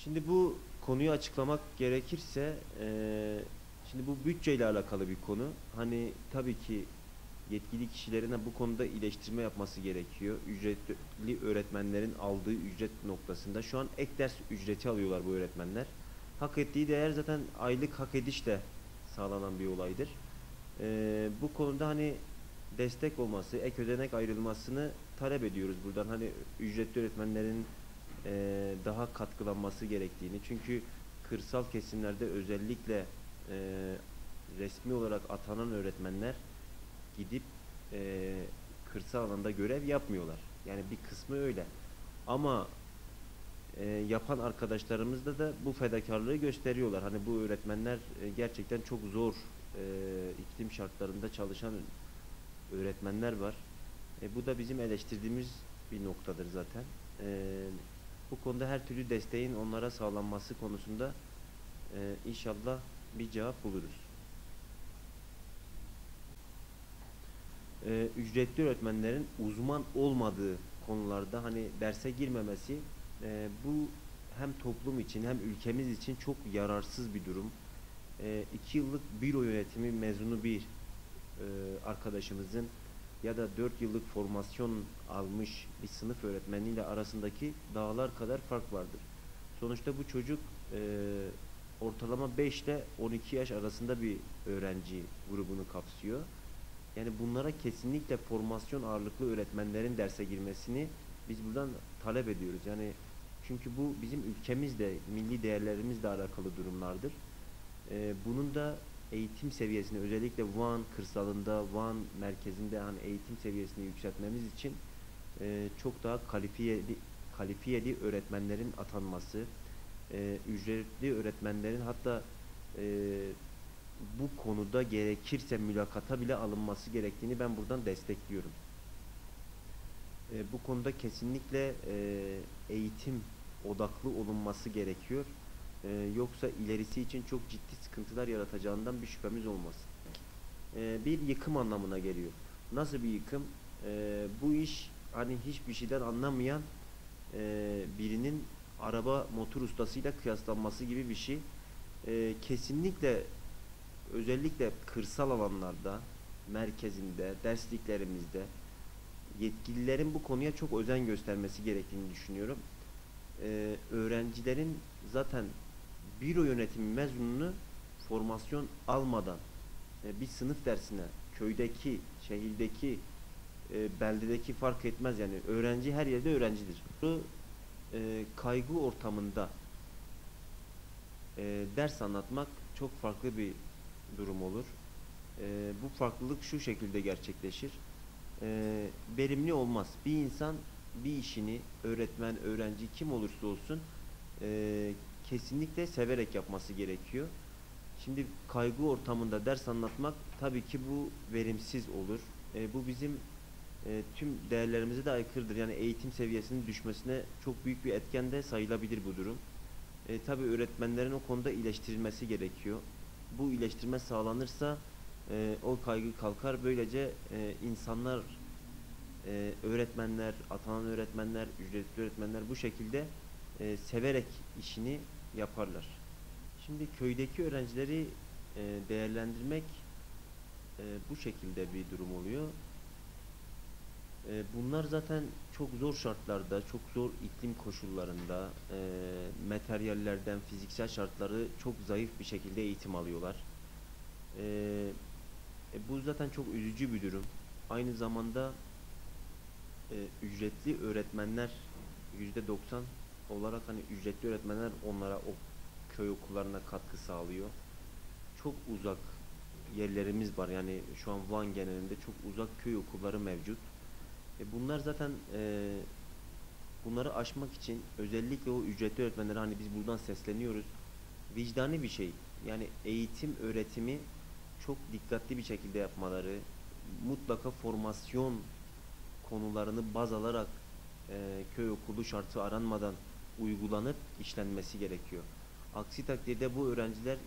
Şimdi bu konuyu açıklamak gerekirse, şimdi bu bütçeyle alakalı bir konu. Hani tabii ki yetkili kişilerin de bu konuda iyileştirme yapması gerekiyor. Ücretli öğretmenlerin aldığı ücret noktasında şu an ek ders ücreti alıyorlar bu öğretmenler. Hak ettiği değer zaten aylık hak edişle sağlanan bir olaydır. Bu konuda hani destek olması, ek ödenek ayrılmasını talep ediyoruz buradan. Hani ücretli öğretmenlerin daha katkılanması gerektiğini. Çünkü kırsal kesimlerde özellikle resmi olarak atanan öğretmenler gidip kırsal alanda görev yapmıyorlar. Yani bir kısmı öyle. Ama yapan arkadaşlarımızda da bu fedakarlığı gösteriyorlar. Hani bu öğretmenler gerçekten çok zor iklim şartlarında çalışan öğretmenler var. Bu da bizim eleştirdiğimiz bir noktadır zaten. Bu konuda her türlü desteğin onlara sağlanması konusunda inşallah bir cevap buluruz. Ücretli öğretmenlerin uzman olmadığı konularda hani derse girmemesi, bu hem toplum için hem ülkemiz için çok yararsız bir durum. 2 yıllık büro yönetimi mezunu bir arkadaşımızın ya da 4 yıllık formasyon almış bir sınıf öğretmeniyle arasındaki dağlar kadar fark vardır. Sonuçta bu çocuk ortalama 5 ile 12 yaş arasında bir öğrenci grubunu kapsıyor. Yani bunlara kesinlikle formasyon ağırlıklı öğretmenlerin derse girmesini biz buradan talep ediyoruz. Yani çünkü bu bizim ülkemizle, milli değerlerimizle alakalı durumlardır. Bunun da eğitim seviyesini özellikle Van kırsalında, Van merkezinde hani eğitim seviyesini yükseltmemiz için çok daha kalifiyeli öğretmenlerin atanması, ücretli öğretmenlerin hatta e, bu konuda gerekirse mülakata bile alınması gerektiğini ben buradan destekliyorum. Bu konuda kesinlikle eğitim odaklı olunması gerekiyor. Yoksa ilerisi için çok ciddi sıkıntılar yaratacağından bir şüphemiz olmasın. Bir yıkım anlamına geliyor. Nasıl bir yıkım? Bu iş hani hiçbir şeyden anlamayan birinin araba motor ustasıyla kıyaslanması gibi bir şey. Kesinlikle özellikle kırsal alanlarda, merkezinde, dersliklerimizde yetkililerin bu konuya çok özen göstermesi gerektiğini düşünüyorum. Öğrencilerin zaten büro yönetimi mezununu formasyon almadan bir sınıf dersine köydeki, şehirdeki, beldedeki fark etmez yani öğrenci her yerde öğrencidir. Bu kaygı ortamında ders anlatmak çok farklı bir durum olur. Bu farklılık şu şekilde gerçekleşir. Verimli olmaz. Bir insan bir işini öğretmen, öğrenci kim olursa olsun kesinlikle severek yapması gerekiyor. Şimdi kaygı ortamında ders anlatmak tabii ki bu verimsiz olur. Bu bizim tüm değerlerimize de aykırıdır. Yani eğitim seviyesinin düşmesine çok büyük bir etken de sayılabilir bu durum. Tabii öğretmenlerin o konuda iyileştirilmesi gerekiyor. Bu iyileştirme sağlanırsa o kaygı kalkar. Böylece insanlar, öğretmenler, atanan öğretmenler, ücretli öğretmenler bu şekilde severek işini yaparlar. Şimdi köydeki öğrencileri değerlendirmek bu şekilde bir durum oluyor. Bunlar zaten çok zor şartlarda, çok zor iklim koşullarında, materyallerden, fiziksel şartları çok zayıf bir şekilde eğitim alıyorlar. E, Bu zaten çok üzücü bir durum. Aynı zamanda ücretli öğretmenler %90 olarak hani ücretli öğretmenler onlara o köy okullarına katkı sağlıyor. Çok uzak yerlerimiz var. Yani şu an Van genelinde çok uzak köy okulları mevcut. Bunlar zaten bunları aşmak için özellikle o ücretli öğretmenlere hani biz buradan sesleniyoruz. Vicdani bir şey. Yani eğitim, öğretimi çok dikkatli bir şekilde yapmaları, mutlaka formasyon konularını baz alarak köy okulu şartı aranmadan uygulanıp işlenmesi gerekiyor. Aksi takdirde bu öğrenciler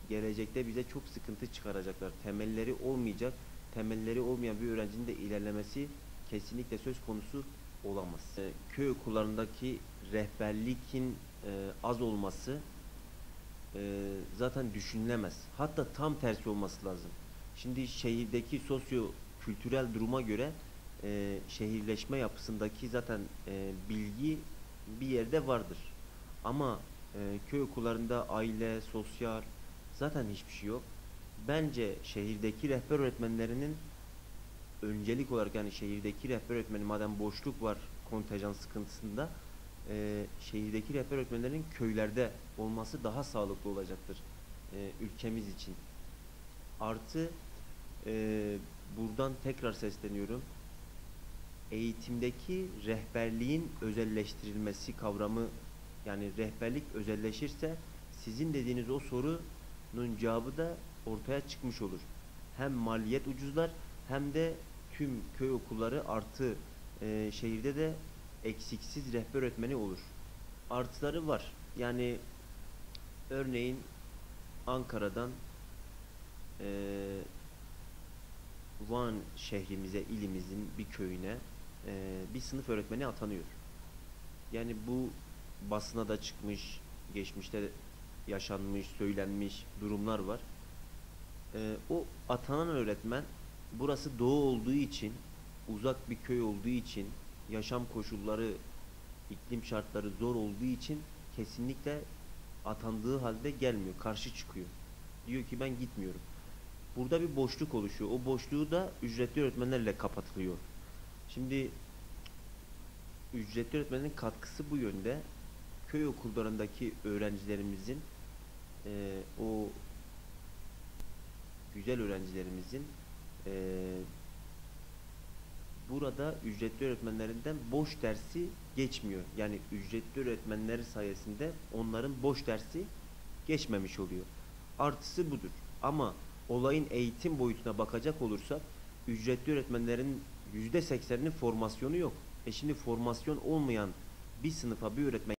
gelecekte bize çok sıkıntı çıkaracaklar. Temelleri olmayacak, temelleri olmayan bir öğrencinin de ilerlemesi kesinlikle söz konusu olamaz. Köy okullarındaki rehberlikin az olması zaten düşünülemez. Hatta tam tersi olması lazım. Şimdi şehirdeki sosyo kültürel duruma göre şehirleşme yapısındaki zaten bilgi bir yerde vardır. Ama köy okullarında aile, sosyal zaten hiçbir şey yok. Bence şehirdeki rehber öğretmenlerinin öncelik olarak, yani şehirdeki rehber öğretmeni madem boşluk var kontenjan sıkıntısında, şehirdeki rehber öğretmenlerin köylerde olması daha sağlıklı olacaktır ülkemiz için. Artı buradan tekrar sesleniyorum. Eğitimdeki rehberliğin özelleştirilmesi kavramı, yani rehberlik özelleşirse sizin dediğiniz o sorunun cevabı da ortaya çıkmış olur. Hem maliyet ucuzlar hem de tüm köy okulları artı şehirde de eksiksiz rehber öğretmeni olur. Artıları var. Yani örneğin Ankara'dan eee, Van şehrimize, ilimizin bir köyüne bir sınıf öğretmeni atanıyor. Yani bu basına da çıkmış, geçmişte yaşanmış, söylenmiş durumlar var. O atanan öğretmen burası doğu olduğu için, uzak bir köy olduğu için, yaşam koşulları, iklim şartları zor olduğu için kesinlikle atandığı halde gelmiyor, karşı çıkıyor. Diyor ki ben gitmiyorum. Burada bir boşluk oluşuyor. O boşluğu da ücretli öğretmenlerle kapatılıyor. Şimdi ücretli öğretmenin katkısı bu yönde. Köy okullarındaki öğrencilerimizin o güzel öğrencilerimizin eee, burada ücretli öğretmenlerinden boş dersi geçmiyor. Yani ücretli öğretmenleri sayesinde onların boş dersi geçmemiş oluyor. Artısı budur. Ama olayın eğitim boyutuna bakacak olursak ücretli öğretmenlerin %80'inin formasyonu yok. Şimdi formasyon olmayan bir sınıfa bir öğretmen